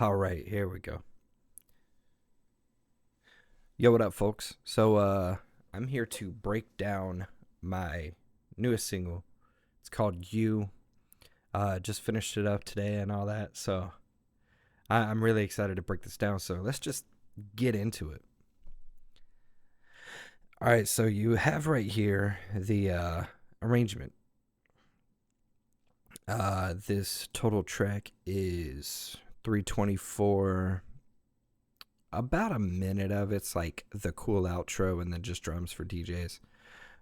All right, here we go. Yo, what up, folks? I'm here to break down my newest single. It's called You. Just finished it up today and all that. I'm really excited to break this down. So let's just get into it. All right, so you have right here the arrangement. This total track is 324. About a minute of it's like the cool outro and then just drums for DJs.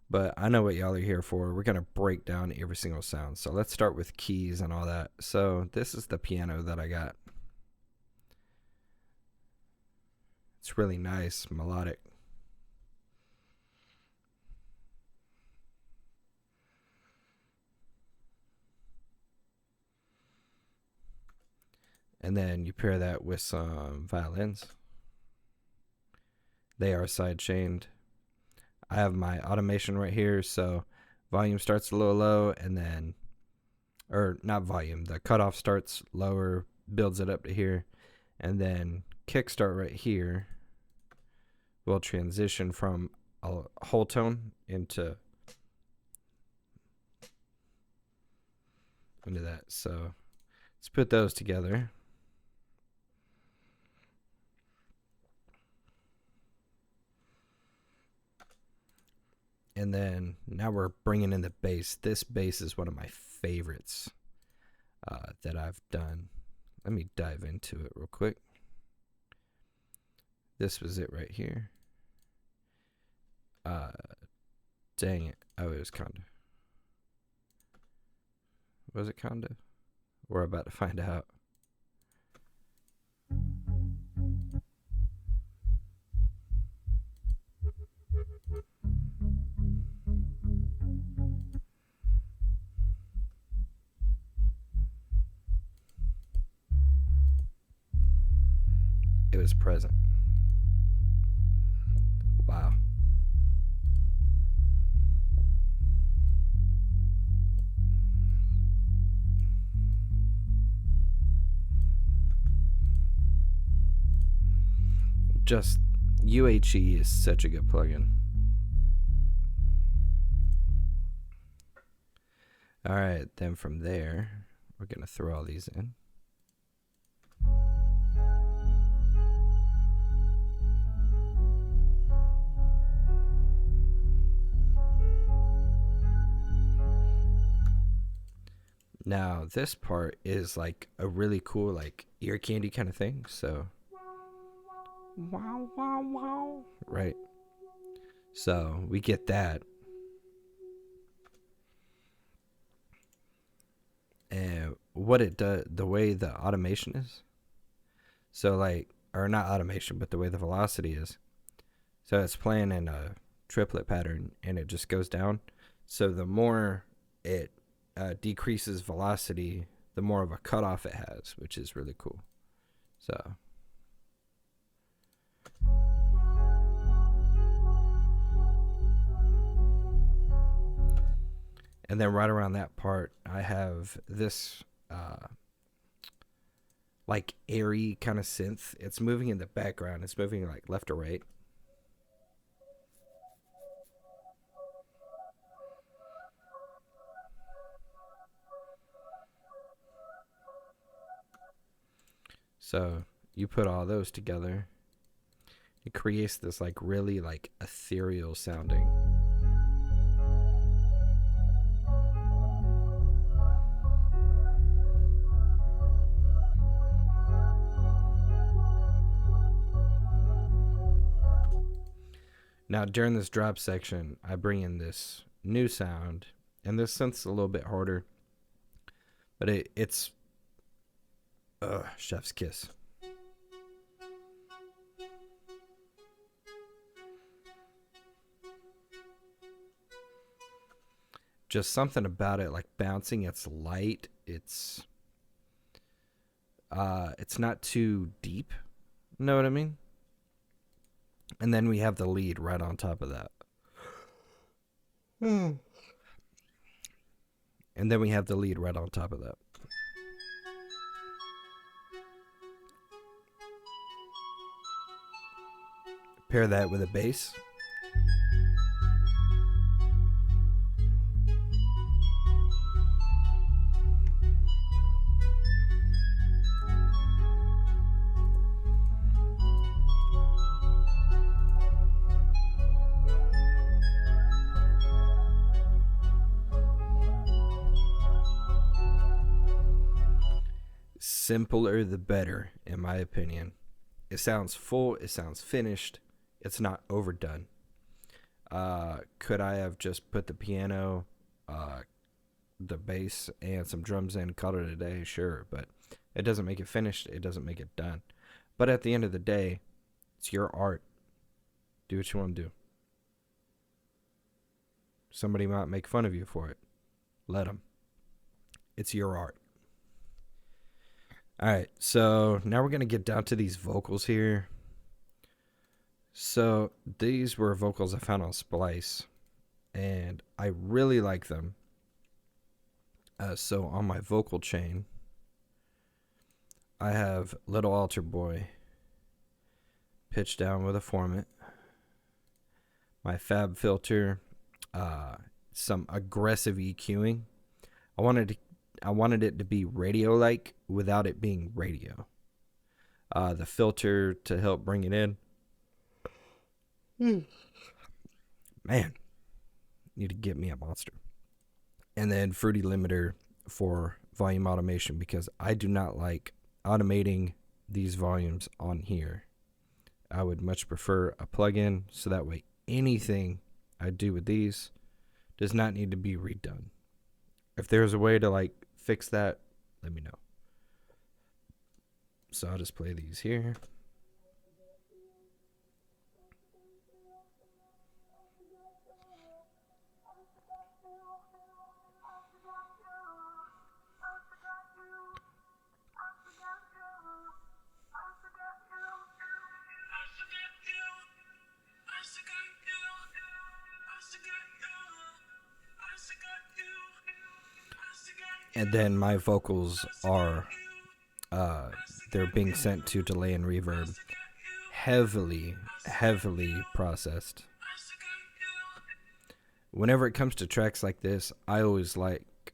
But I know what y'all are here for. We're going to break down every single sound. So let's start with keys and all that. So this is the piano that I got. It's really nice, melodic. And then you pair that with some violins. They are side chained. I have my automation right here, so volume starts a little low and then, or not volume, the cutoff starts lower, builds it up to here, and then kickstart right here will transition from a whole tone into that. So let's put those together. And then now we're bringing in the bass. This bass is one of my favorites that I've done. Let me dive into it real quick. This was it right here. Dang it. Oh, it was Conda. Was it Conda? We're about to find out. It was present. Wow. Just UHE is such a good plugin. All right, then from there, we're going to throw all these in. Now, this part is like a really cool, like ear candy kind of thing. So, wow, wow, wow. Right. So, we get that. And what it does, the way the automation is. So, like, or not automation, but the way the velocity is. So, it's playing in a triplet pattern and it just goes down. So, the more it decreases velocity, the more of a cutoff it has, which is really cool. So, and then right around that part, I have this like airy kind of synth. It's moving in the background. It's moving like left or right. So you put all those together, it creates this like really like ethereal sounding. Now during this drop section, I bring in this new sound, and this synth's a little bit harder, but it's chef's kiss. Just something about it, like bouncing. It's light. It's not too deep. Know what I mean? And then we have the lead right on top of that. And then we have the lead right on top of that. Pair that with a bass. Simpler the better, in my opinion. It sounds full, it sounds finished, it's not overdone. Could I have just put the piano, the bass, and some drums in, called it a day? Sure, but it doesn't make it finished, it doesn't make it done. But at the end of the day, it's your art. Do what you want to do. Somebody might make fun of you for it. Let them. It's your art. All right, so now we're going to get down to these vocals here. So these were vocals I found on Splice, and I really like them. So on my vocal chain, I have Little Altar Boy, pitched down with a Formant. My Fab Filter, some aggressive EQing. I wanted it to be radio-like without it being radio. The filter to help bring it in. Man, need to get me a monster. And then Fruity Limiter for volume automation, because I do not like automating these volumes on here. I would much prefer a plugin, so that way anything I do with these does not need to be redone. If there's a way to fix that, let me know. So I'll just play these here. And then my vocals are, they're being sent to delay and reverb. Heavily processed. Whenever it comes to tracks like this, I always like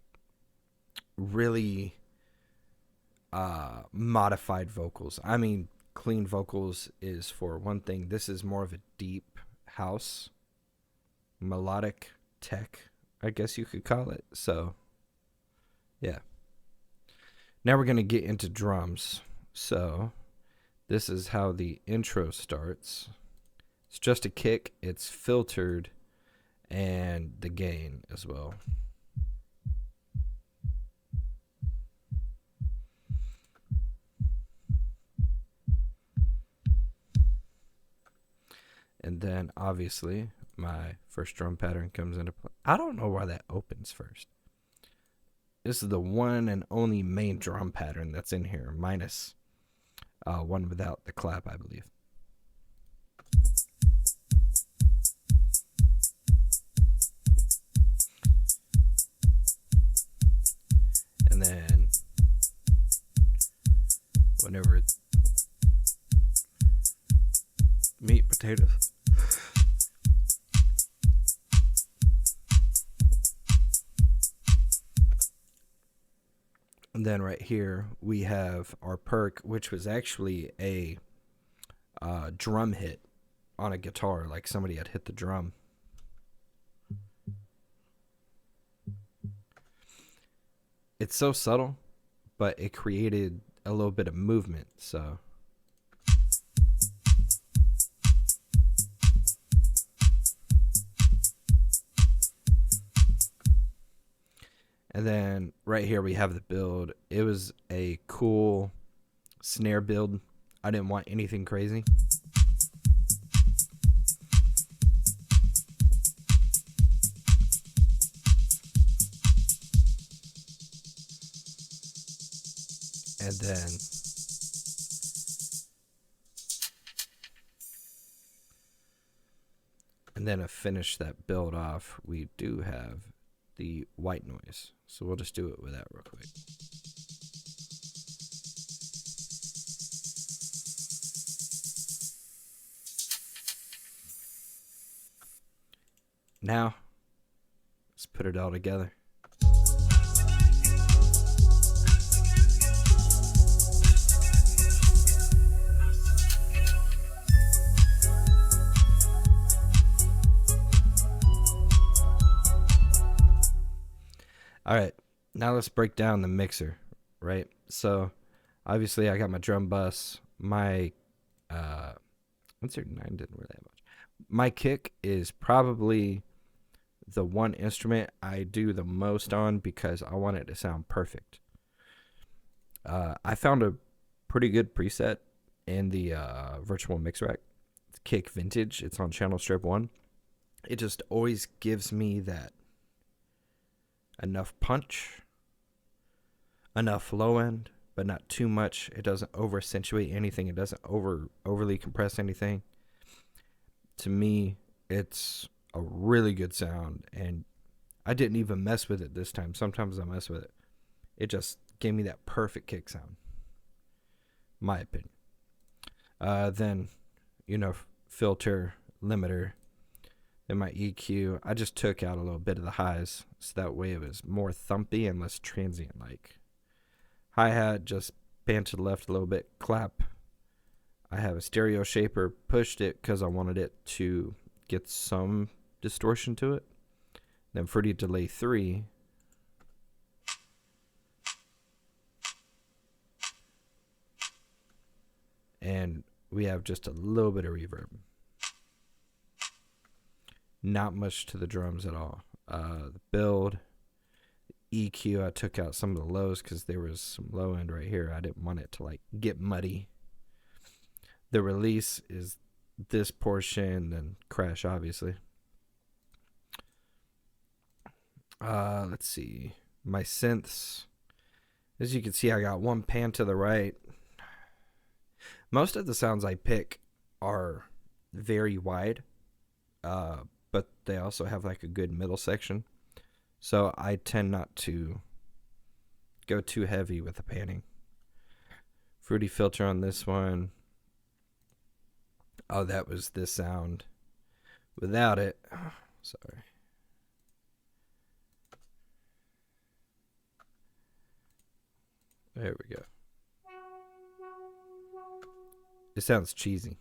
really modified vocals. I mean, clean vocals is for one thing. This is more of a deep house, melodic tech, I guess you could call it. So yeah. Now we're going to get into drums. So this is how the intro starts. It's just a kick. It's filtered, and the gain as well. And then obviously my first drum pattern comes into play. I don't know why that opens first. This is the one and only main drum pattern that's in here, minus one without the clap, I believe. And then whenever it's meat, potatoes. And then right here we have our perk, which was actually a drum hit on a guitar, like somebody had hit the drum. It's so subtle, but it created a little bit of movement, so. And then right here we have the build. It was a cool snare build. I didn't want anything crazy. And then to finish that build off, we do have the white noise. So we'll just do it with that real quick. Now, let's put it all together. All right, now let's break down the mixer, right? So, obviously, I got my drum bus. My 139 didn't really have much. My kick is probably the one instrument I do the most on because I want it to sound perfect. I found a pretty good preset in the virtual mix rack. It's Kick Vintage. It's on channel strip 1. It just always gives me that enough punch, enough low end, but not too much. It doesn't over accentuate anything. It doesn't overly compress anything. To me, it's a really good sound, and I didn't even mess with it this time. Sometimes I mess with it. It just gave me that perfect kick sound, my opinion. Then, filter, limiter, then my EQ. I just took out a little bit of the highs, so that way it was more thumpy and less transient-like. Hi-hat, just pan to the left a little bit, clap. I have a stereo shaper, pushed it because I wanted it to get some distortion to it. Then fruity delay 3. And we have just a little bit of reverb. Not much to the drums at all. The build, EQ, I took out some of the lows because there was some low end right here. I didn't want it to get muddy. The release is this portion, then crash, obviously. Let's see. My synths. As you can see, I got one pan to the right. Most of the sounds I pick are very wide, but they also have a good middle section. So I tend not to go too heavy with the panning. Fruity filter on this one. Oh, that was this sound. Without it, sorry. There we go. It sounds cheesy.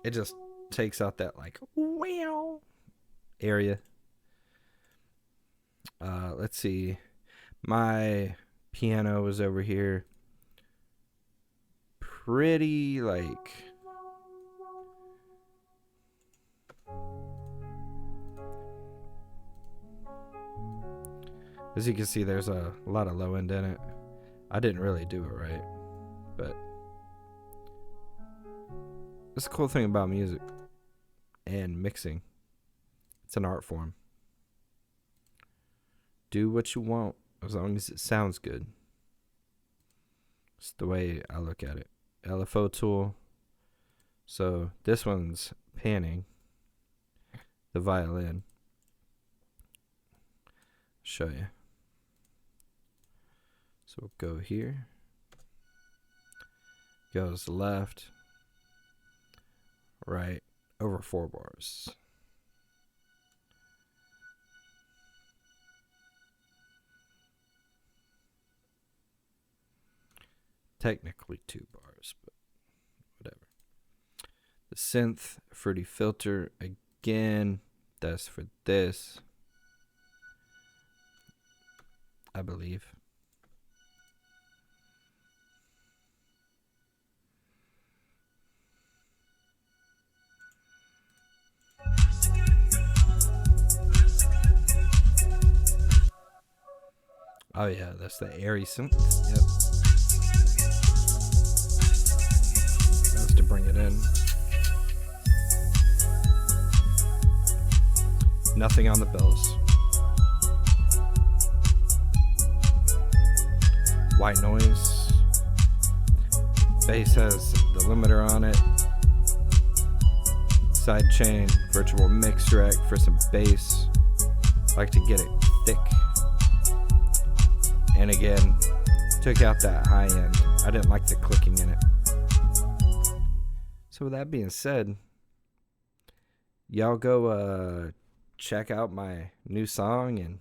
It just takes out that wow area. Let's see. My piano was over here. Pretty as you can see, there's a lot of low end in it. I didn't really do it right, but that's the cool thing about music and mixing. It's an art form. Do what you want as long as it sounds good. It's the way I look at it. LFO tool. So this one's panning the violin. Show you. So we'll go here. Goes left, right, over 4 bars. Technically 2 bars, but whatever. The synth, fruity filter, again, that's for this, I believe. Oh yeah, that's the airy synth. Yep. That's to bring it in. Nothing on the bells. White noise. Bass has the limiter on it. Sidechain, virtual mix rack for some bass. Like to get it thick. And again, took out that high end. I didn't like the clicking in it. So with that being said, y'all go check out my new song. And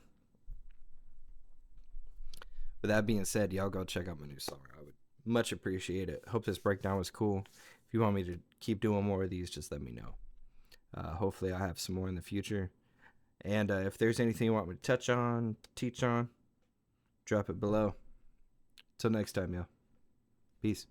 with that being said, y'all go check out my new song. I would much appreciate it. Hope this breakdown was cool. If you want me to keep doing more of these, just let me know. Hopefully I'll have some more in the future. And if there's anything you want me to touch on, teach on, drop it below. Till next time, y'all. Peace.